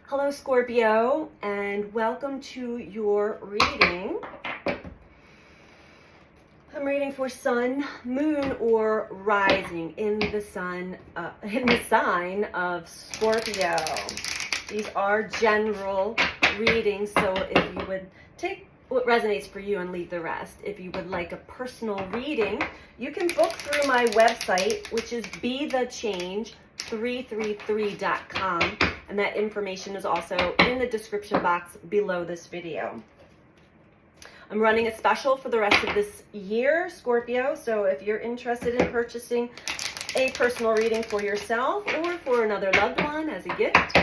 Hello, Scorpio, and welcome to your reading. I'm reading for Sun, Moon, or Rising in the sign of Scorpio. These are general readings, so if you would take what resonates for you and leave the rest. If you would like a personal reading, you can book through my website, which is BeTheChange333.com, and that information is also in the description box below this video. I'm running a special for the rest of this year, Scorpio, so if you're interested in purchasing a personal reading for yourself or for another loved one as a gift,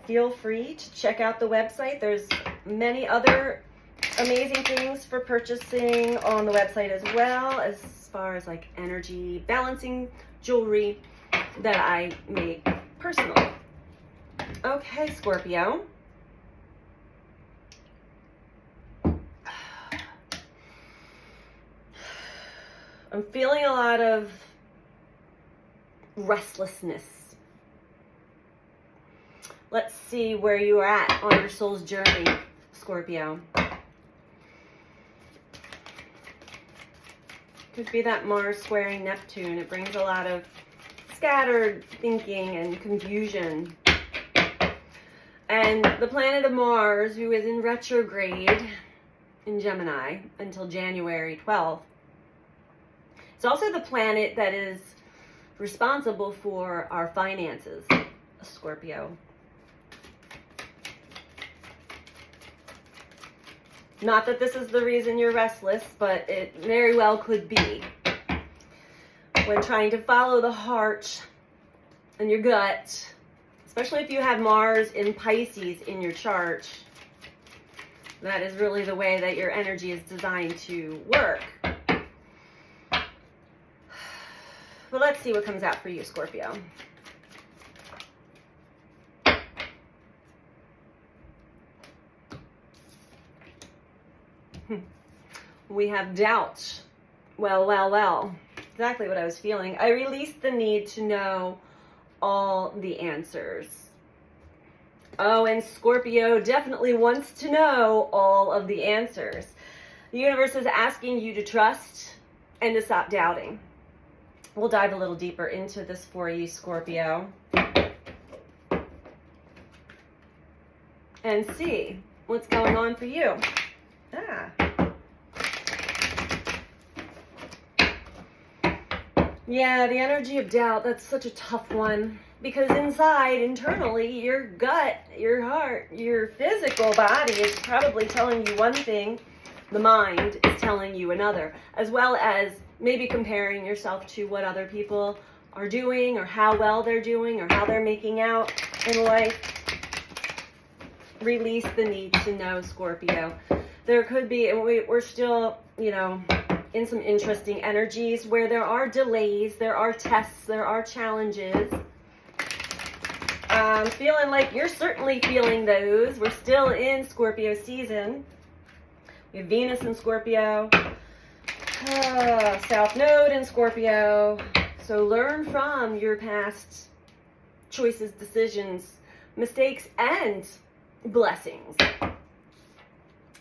feel free to check out the website. There's many other amazing things for purchasing on the website as well, as far as like energy balancing jewelry that I make personally. Okay, Scorpio. I'm feeling a lot of restlessness. Let's see where you are at on your soul's journey, Scorpio. Could be that Mars squaring Neptune. It brings a lot of scattered thinking and confusion. And the planet of Mars, who is in retrograde in Gemini until January 12th, it's also the planet that is responsible for our finances, Scorpio. Not that this is the reason you're restless, but it very well could be. When trying to follow the heart and your gut, especially if you have Mars in Pisces in your chart, that is really the way that your energy is designed to work. But let's see what comes out for you, Scorpio. We have doubt. Well. Exactly what I was feeling. I released the need to know all the answers. Oh, and Scorpio definitely wants to know all of the answers. The universe is asking you to trust and to stop doubting. We'll dive a little deeper into this for you, Scorpio, and see what's going on for you. Yeah, the energy of doubt, that's such a tough one. Because internally, your gut, your heart, your physical body is probably telling you one thing, the mind is telling you another, as well as maybe comparing yourself to what other people are doing, or how well they're doing, or how they're making out in life. Release the need to know, Scorpio. There could be, and we're still, in some interesting energies where there are delays, there are tests, there are challenges. Feeling like you're certainly feeling those. We're still in Scorpio season. We have Venus in Scorpio, South Node in Scorpio. So learn from your past choices, decisions, mistakes, and blessings.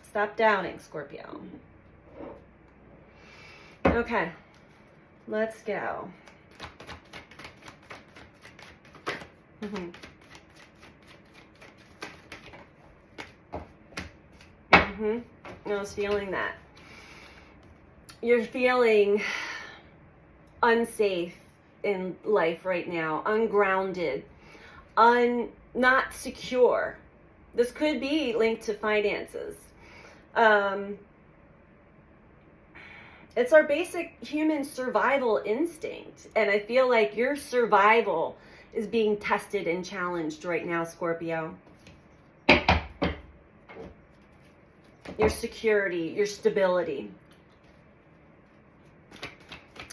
Stop doubting, Scorpio. Okay, let's go. I was feeling that. You're feeling unsafe in life right now, ungrounded, not secure. This could be linked to finances. It's our basic human survival instinct. And I feel like your survival is being tested and challenged right now, Scorpio. Your security, your stability.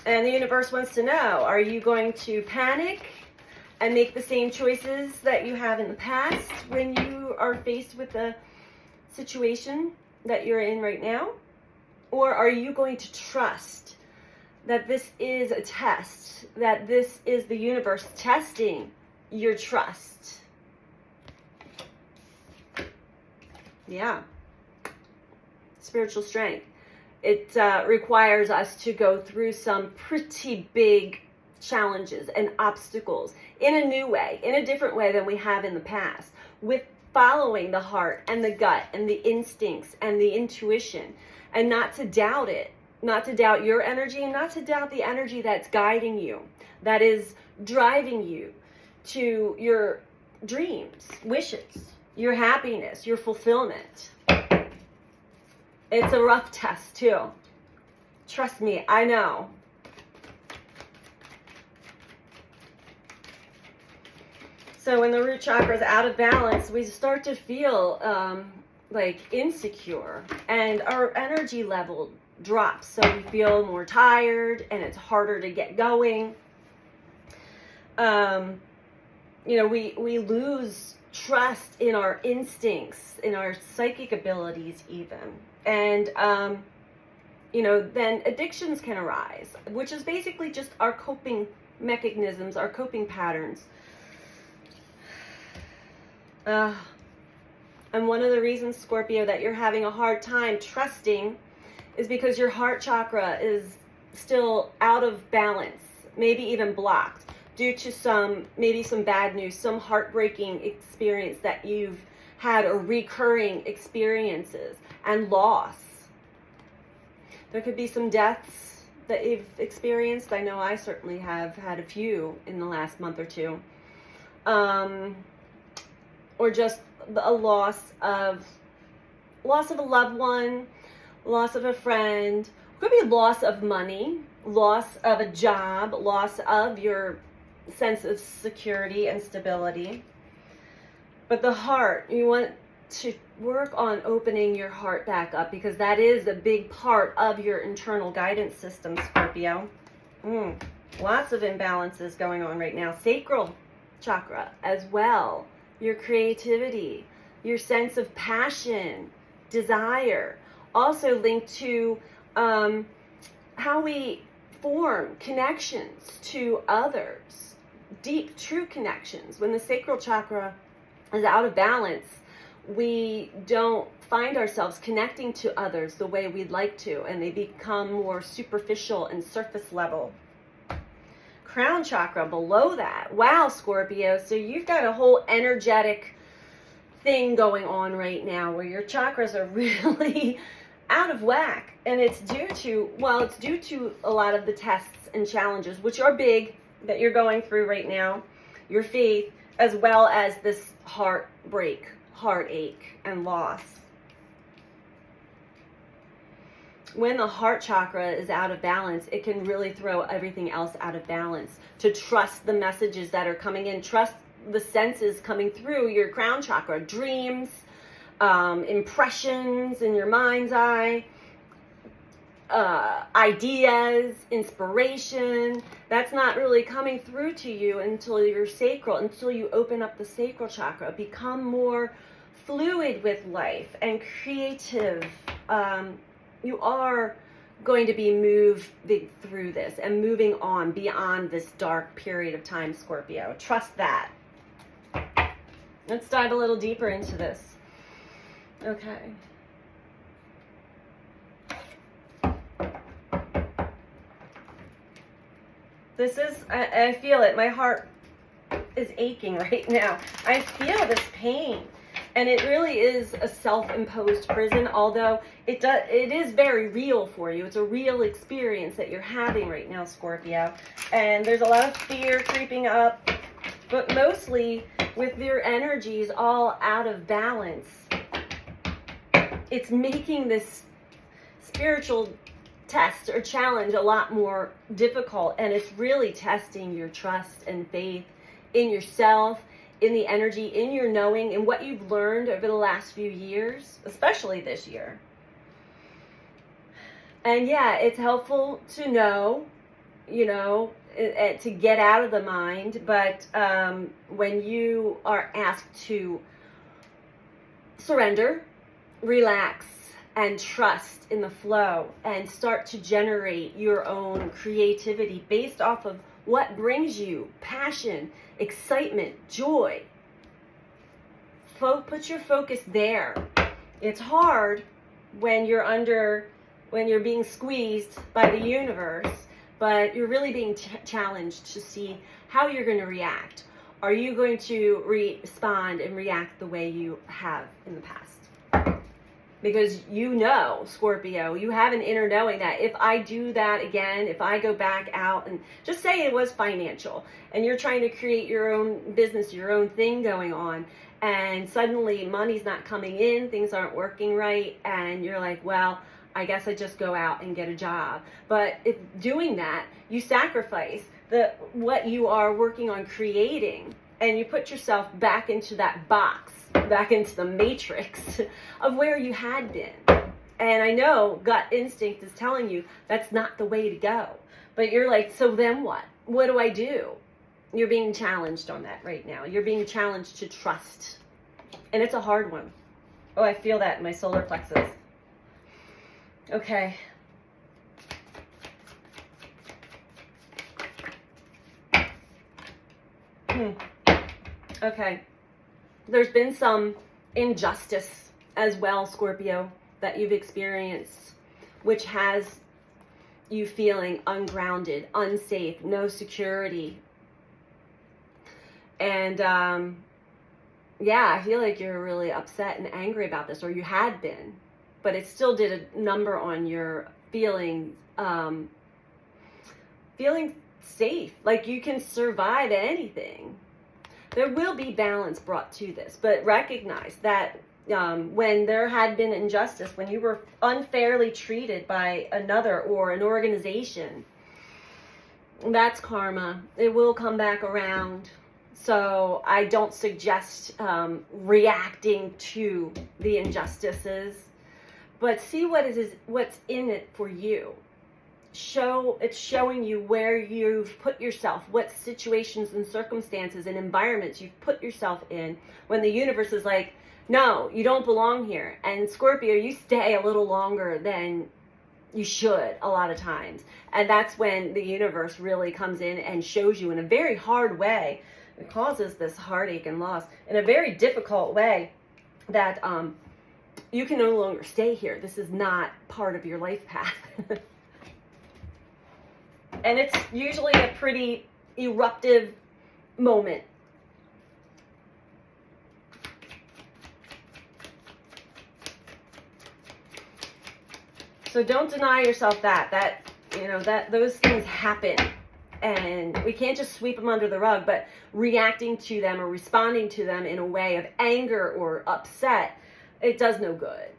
And the universe wants to know, are you going to panic and make the same choices that you have in the past when you are faced with the situation that you're in right now? Or are you going to trust that this is a test, that this is the universe testing your trust? Yeah. Spiritual strength. It requires us to go through some pretty big challenges and obstacles in a new way, in a different way than we have in the past, with following the heart and the gut and the instincts and the intuition, and not to doubt it, not to doubt your energy, and not to doubt the energy that's guiding you, that is driving you to your dreams, wishes, your happiness, your fulfillment. It's a rough test too. Trust me, I know. So when the root chakra is out of balance, we start to feel like insecure, and our energy level drops. So we feel more tired, and it's harder to get going. You know, we lose trust in our instincts, in our psychic abilities even. And, you know, then addictions can arise, which is basically just our coping mechanisms, our coping patterns. And one of the reasons, Scorpio, that you're having a hard time trusting is because your heart chakra is still out of balance, maybe even blocked, due to maybe some bad news, some heartbreaking experience that you've had, or recurring experiences and loss. There could be some deaths that you've experienced. I know I certainly have had a few in the last month or two. Or just a loss of a loved one, loss of a friend. Could be loss of money, loss of a job, loss of your sense of security and stability. But the heart, you want to work on opening your heart back up, because that is a big part of your internal guidance system, Scorpio. Lots of imbalances going on right now. Sacral chakra as well. Your creativity, your sense of passion, desire. Also linked to how we form connections to others. Deep, true connections. When the sacral chakra is out of balance, we don't find ourselves connecting to others the way we'd like to, and they become more superficial and surface level. Crown chakra below that. Wow, Scorpio. So you've got a whole energetic thing going on right now where your chakras are really out of whack. And it's due to a lot of the tests and challenges, which are big, that you're going through right now. Your faith, as well as this heartbreak, heartache, and loss. When the heart chakra is out of balance, it can really throw everything else out of balance. To trust the messages that are coming in, trust the senses coming through your crown chakra, dreams, impressions in your mind's eye, ideas, inspiration. That's not really coming through to you until your sacral, until you open up the sacral chakra. Become more fluid with life and creative. You are going to be moving through this and moving on beyond this dark period of time, Scorpio. Trust that. Let's dive a little deeper into this. Okay. This is, I feel it. My heart is aching right now. I feel this pain. And it really is a self-imposed prison, although it is very real for you. It's a real experience that you're having right now, Scorpio. And there's a lot of fear creeping up, but mostly with your energies all out of balance, it's making this spiritual test or challenge a lot more difficult. And it's really testing your trust and faith in yourself, in the energy, in your knowing, and what you've learned over the last few years, especially this year. And yeah, it's helpful to know, to get out of the mind, but when you are asked to surrender, relax, and trust in the flow, and start to generate your own creativity based off of what brings you passion, excitement, joy. Put your focus there It's hard when you're being squeezed by the universe, but you're really being challenged to see how you're going to react. Are you going to respond and react the way you have in the past? Because you know, Scorpio, you have an inner knowing that if I do that again, if I go back out and just say it was financial and you're trying to create your own business, your own thing going on, and suddenly money's not coming in, things aren't working right, and you're like, well, I guess I just go out and get a job. But if doing that, you sacrifice what you are working on creating, and you put yourself back into that box, back into the matrix of where you had been. And I know gut instinct is telling you that's not the way to go. But you're like, so then what? What do I do? You're being challenged on that right now. You're being challenged to trust. And it's a hard one. Oh, I feel that in my solar plexus. Okay. Okay. There's been some injustice as well, Scorpio, that you've experienced, which has you feeling ungrounded, unsafe, no security. And yeah, I feel like you're really upset and angry about this, or you had been, but it still did a number on your feeling safe, like you can survive anything. There will be balance brought to this, but recognize that when there had been injustice, when you were unfairly treated by another or an organization, that's karma. It will come back around. So I don't suggest reacting to the injustices, but see what's in it for you. It's showing you where you've put yourself, what situations and circumstances and environments you've put yourself in when the universe is like, no, you don't belong here. And Scorpio, you stay a little longer than you should a lot of times. And that's when the universe really comes in and shows you in a very hard way. It causes this heartache and loss in a very difficult way that you can no longer stay here. This is not part of your life path. And it's usually a pretty eruptive moment. So don't deny yourself that those things happen. And we can't just sweep them under the rug, but reacting to them or responding to them in a way of anger or upset, it does no good.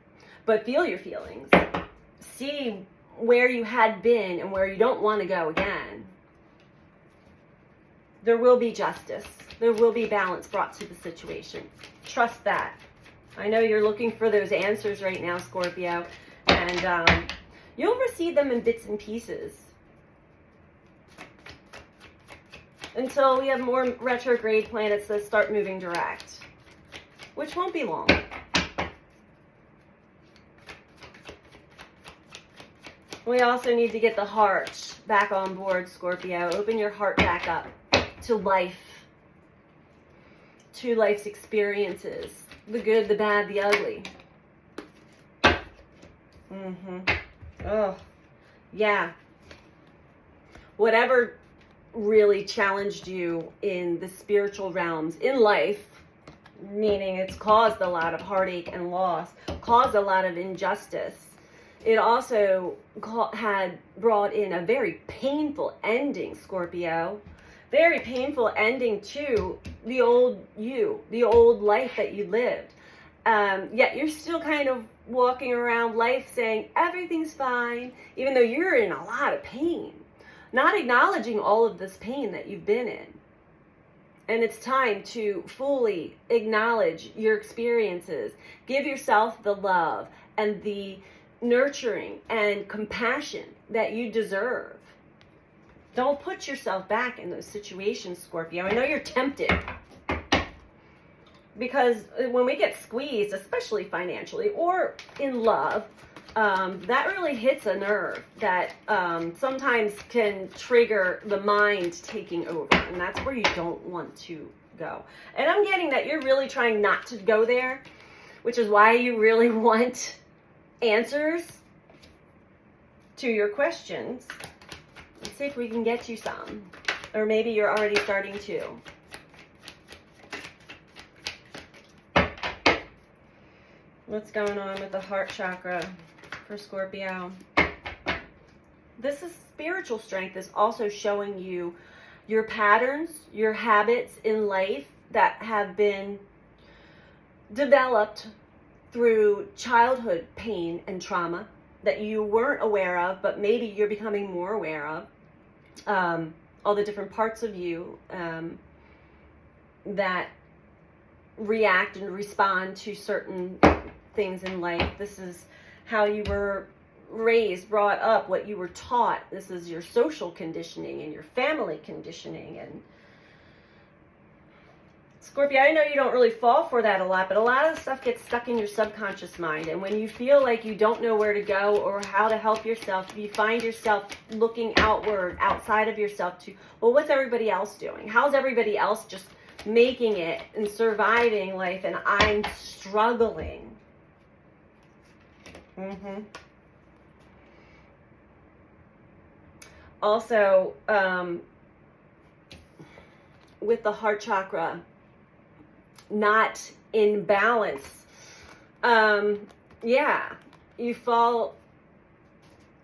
But feel your feelings. See where you had been and where you don't want to go again. There will be justice. There will be balance brought to the situation. Trust that. I know you're looking for those answers right now, Scorpio, and you'll receive them in bits and pieces until we have more retrograde planets that start moving direct, which won't be long. We also need to get the heart back on board, Scorpio. Open your heart back up to life, to life's experiences, the good, the bad, the ugly. Oh, yeah. Whatever really challenged you in the spiritual realms in life, meaning it's caused a lot of heartache and loss, caused a lot of injustice. It also had brought in a very painful ending, Scorpio. Very painful ending to the old you, the old life that you lived. Yet you're still kind of walking around life saying everything's fine, even though you're in a lot of pain. Not acknowledging all of this pain that you've been in. And it's time to fully acknowledge your experiences. Give yourself the love and the nurturing and compassion that you deserve. Don't put yourself back in those situations, Scorpio. I know you're tempted, because when we get squeezed, especially financially or in love, that really hits a nerve that sometimes can trigger the mind taking over, and that's where you don't want to go. And I'm getting that you're really trying not to go there, which is why you really want answers to your questions. Let's see if we can get you some. Or maybe you're already starting to. What's going on with the heart chakra for Scorpio? This is spiritual strength is also showing you your patterns, your habits in life that have been developed through childhood pain and trauma that you weren't aware of, but maybe you're becoming more aware of. All the different parts of you that react and respond to certain things in life. This is how you were raised, brought up, what you were taught. This is your social conditioning and your family conditioning. And Scorpio, I know you don't really fall for that a lot, but a lot of stuff gets stuck in your subconscious mind. And when you feel like you don't know where to go or how to help yourself, you find yourself looking outward, outside of yourself to, well, what's everybody else doing? How's everybody else just making it and surviving life, and I'm struggling? Also, with the heart chakra not in balance, you fall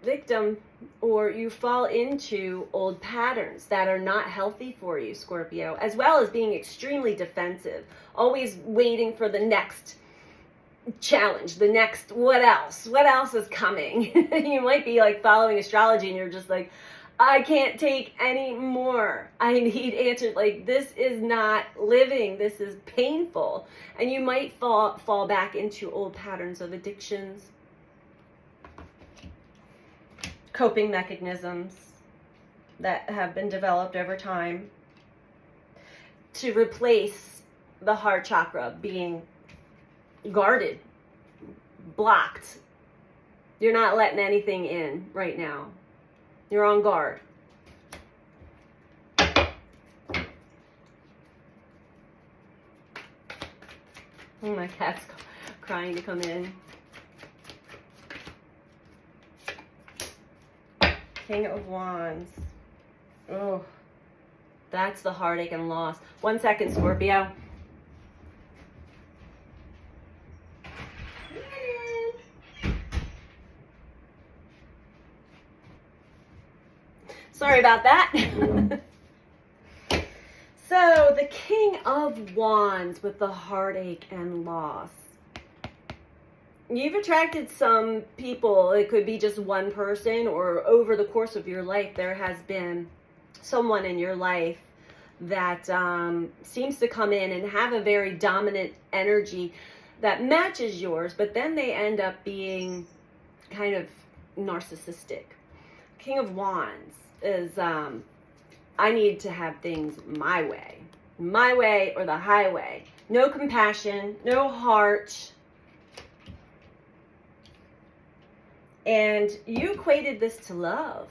victim or you fall into old patterns that are not healthy for you, Scorpio, as well as being extremely defensive, always waiting for the next challenge, the next what else is coming. You might be like following astrology and you're just like, I can't take any more. I need answers. Like, this is not living. This is painful. And you might fall back into old patterns of addictions, coping mechanisms that have been developed over time to replace the heart chakra being guarded, blocked. You're not letting anything in right now. You're on guard. Oh, my cat's crying to come in. King of Wands. Oh, that's the heartache and loss. 1 second, Scorpio. Sorry about that. So, the King of Wands with the heartache and loss. You've attracted some people. It could be just one person, or over the course of your life, there has been someone in your life that seems to come in and have a very dominant energy that matches yours, but then they end up being kind of narcissistic. King of Wands is, I need to have things my way or the highway. No compassion, no heart. And you equated this to love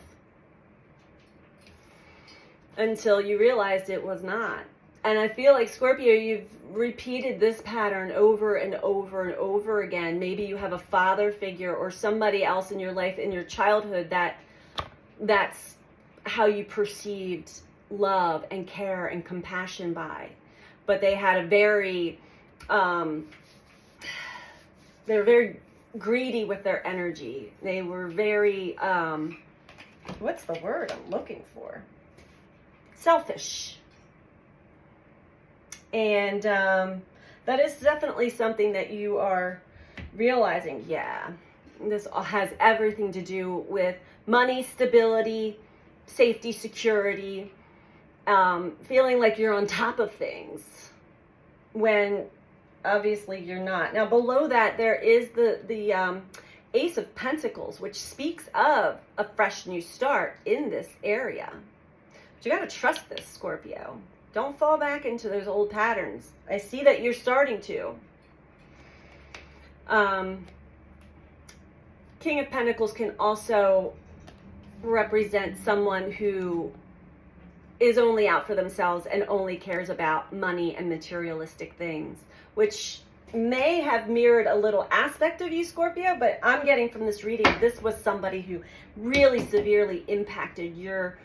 until you realized it was not. And I feel like, Scorpio, you've repeated this pattern over and over and over again. Maybe you have a father figure or somebody else in your life in your childhood that's how you perceived love and care and compassion by. But they had a very, they were very greedy with their energy. They were very, what's the word I'm looking for? Selfish. And that is definitely something that you are realizing. Yeah, this has everything to do with money, stability, safety, security, feeling like you're on top of things when obviously you're not. Now below that there is the Ace of Pentacles, which speaks of a fresh new start in this area. But you got to trust this, Scorpio. Don't fall back into those old patterns. I see that you're starting to. King of Pentacles can also represent someone who is only out for themselves and only cares about money and materialistic things, which may have mirrored a little aspect of you, Scorpio, but I'm getting from this reading, this was somebody who really severely impacted your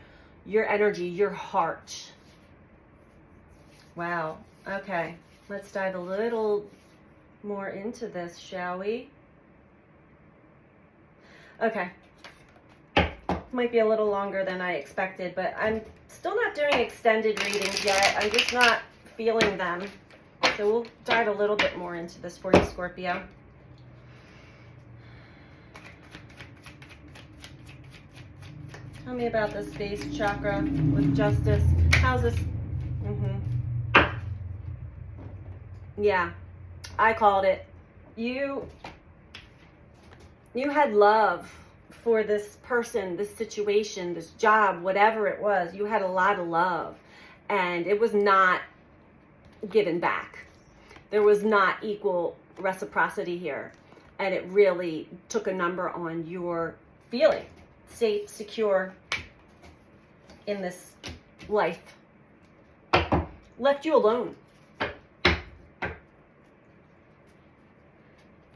energy, your heart. Wow. Okay. Let's dive a little more into this, shall we? Okay. Might be a little longer than I expected, but I'm still not doing extended readings yet. I'm just not feeling them. So we'll dive a little bit more into this for you, Scorpio. Tell me about this base chakra with justice. How's this? Yeah, I called it. You had love for this person, this situation, this job, whatever it was. You had a lot of love, and it was not given back. There was not equal reciprocity here, and it really took a number on your feeling safe, secure in this life. Left you alone.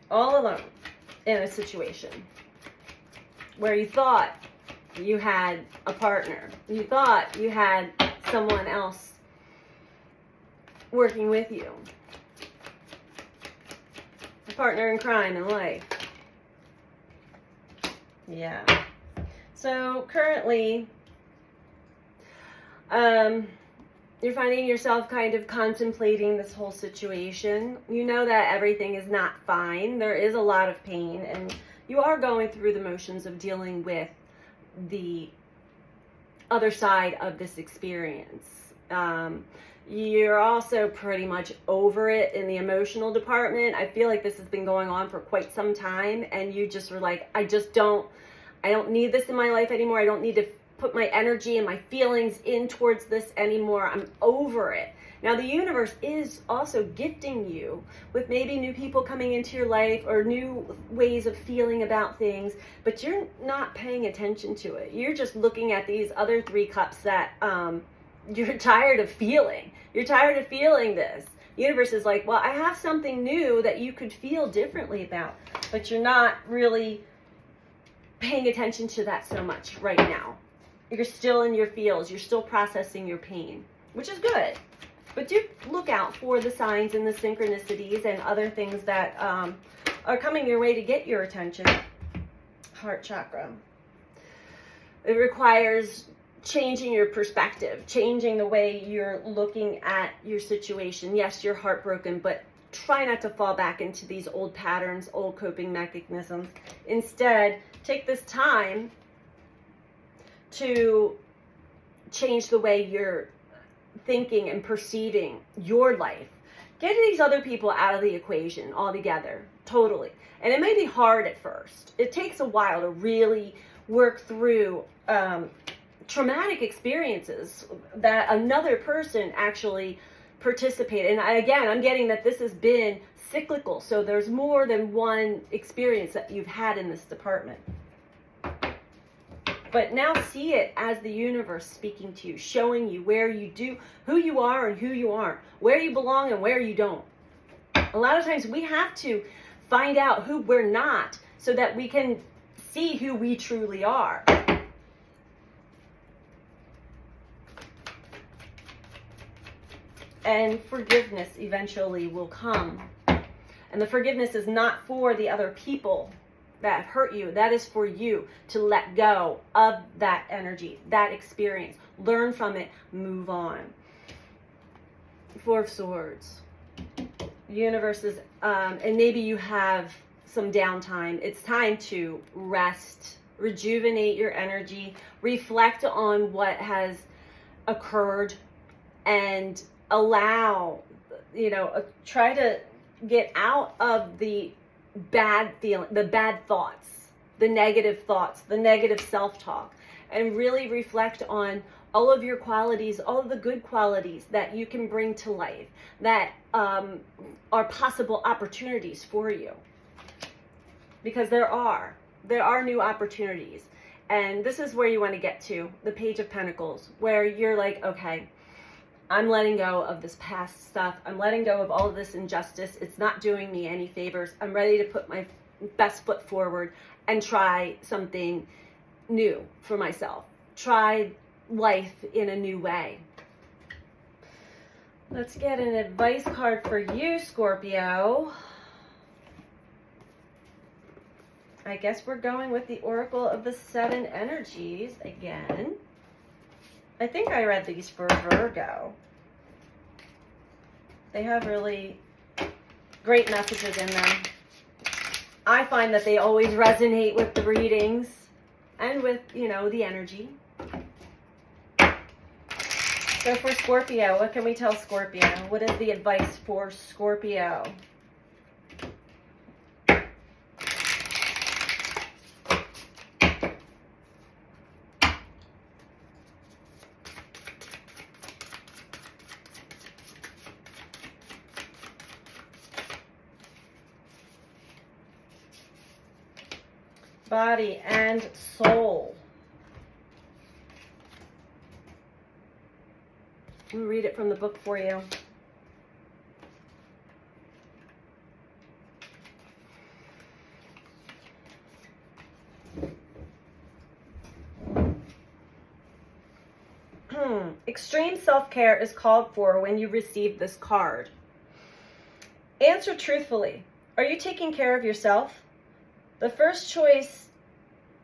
All alone in a situation where you thought you had a partner. You thought you had someone else working with you. A partner in crime in life. Yeah. So currently, you're finding yourself kind of contemplating this whole situation. You know that everything is not fine. There is a lot of pain, and you are going through the motions of dealing with the other side of this experience. You're also pretty much over it in the emotional department. I feel like this has been going on for quite some time, and you just were like, I don't need this in my life anymore. I don't need to put my energy and my feelings in towards this anymore. I'm over it. Now, the universe is also gifting you with maybe new people coming into your life or new ways of feeling about things, but you're not paying attention to it. You're just looking at these other 3 cups that you're tired of feeling. You're tired of feeling this. The universe is like, well, I have something new that you could feel differently about, but you're not really paying attention to that so much right now. You're still in your feels. You're still processing your pain, which is good. But do look out for the signs and the synchronicities and other things that are coming your way to get your attention. Heart chakra. It requires changing your perspective, changing the way you're looking at your situation. Yes, you're heartbroken, but try not to fall back into these old patterns, old coping mechanisms. Instead, take this time to change the way you're thinking and perceiving your life. Get these other people out of the equation altogether, totally. And it may be hard at first. It takes a while to really work through traumatic experiences that another person actually participated. And again, I'm getting that this has been cyclical. So there's more than one experience that you've had in this department. But now see it as the universe speaking to you, showing you where you do, who you are and who you aren't, where you belong and where you don't. A lot of times we have to find out who we're not so that we can see who we truly are. And forgiveness eventually will come. And the forgiveness is not for the other people that hurt you. That is for you to let go of that energy, that experience. Learn from it, move on. 4 of Swords. The universe is, and maybe you have some downtime. It's time to rest, rejuvenate your energy, reflect on what has occurred, and allow, try to get out of the bad feeling, the bad thoughts, the negative self-talk, and really reflect on all of your qualities, all of the good qualities that you can bring to life, that are possible opportunities for you. Because there are new opportunities. And this is where you want to get to, the Page of Pentacles, where you're like, okay, I'm letting go of this past stuff. I'm letting go of all of this injustice. It's not doing me any favors. I'm ready to put my best foot forward and try something new for myself. Try life in a new way. Let's get an advice card for you, Scorpio. I guess we're going with the Oracle of the Seven Energies again. I think I read these for Virgo. They have really great messages in them. I find that they always resonate with the readings and with, you know, the energy. So for Scorpio, what can we tell Scorpio? What is the advice for Scorpio? Body and soul. Let me read it from the book for you. Extreme self-care is called for when you receive this card. Answer truthfully. Are you taking care of yourself? The first choice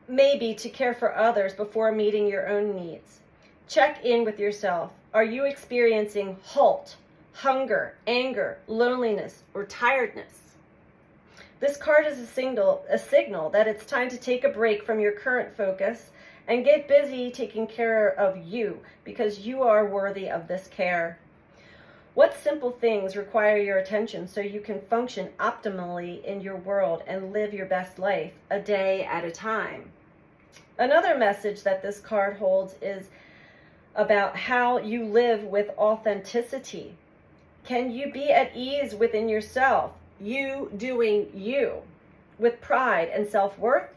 may be to care for others before meeting your own needs. Check in with yourself. Are you experiencing halt, hunger, anger, loneliness, or tiredness? This card is a signal that it's time to take a break from your current focus and get busy taking care of you, because you are worthy of this care. What simple things require your attention so you can function optimally in your world and live your best life a day at a time? Another message that this card holds is about how you live with authenticity. Can you be at ease within yourself, you doing you, with pride and self-worth?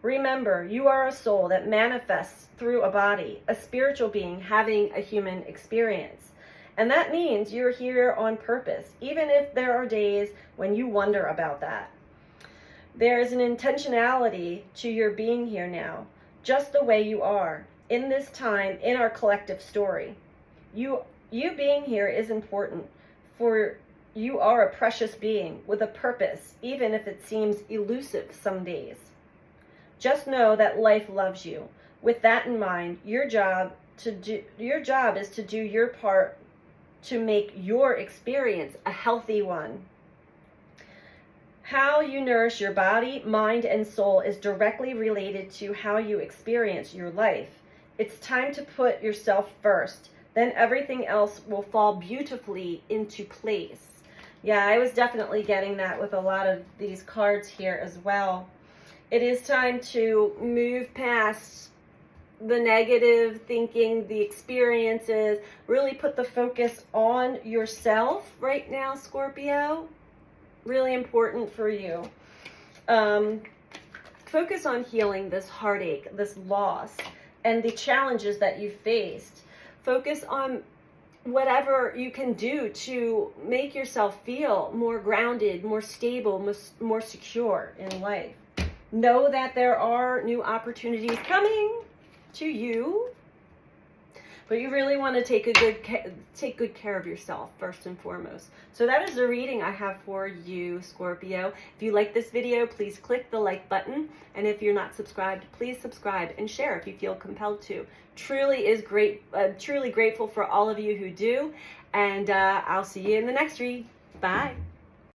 Remember, you are a soul that manifests through a body, a spiritual being having a human experience. And that means you're here on purpose, even if there are days when you wonder about that. There is an intentionality to your being here now, just the way you are, in this time, in our collective story. You being here is important, for you are a precious being with a purpose, even if it seems elusive some days. Just know that life loves you. With that in mind, your job is to do your part to make your experience a healthy one. How you nourish your body, mind, and soul is directly related to how you experience your life. It's time to put yourself first. Then everything else will fall beautifully into place. Yeah, I was definitely getting that with a lot of these cards here as well. It is time to move past the negative thinking, the experiences, really put the focus on yourself right now, Scorpio. Really important for you. Focus on healing this heartache, this loss, and the challenges that you faced. Focus on whatever you can do to make yourself feel more grounded, more stable, more secure in life. Know that there are new opportunities coming to you, but you really want to take good care of yourself first and foremost. So that is the reading I have for you, Scorpio. If you like this video, please click the like button, and if you're not subscribed, please subscribe and share if you feel compelled to. Truly is great. Truly grateful for all of you who do, and I'll see you in the next read. Bye.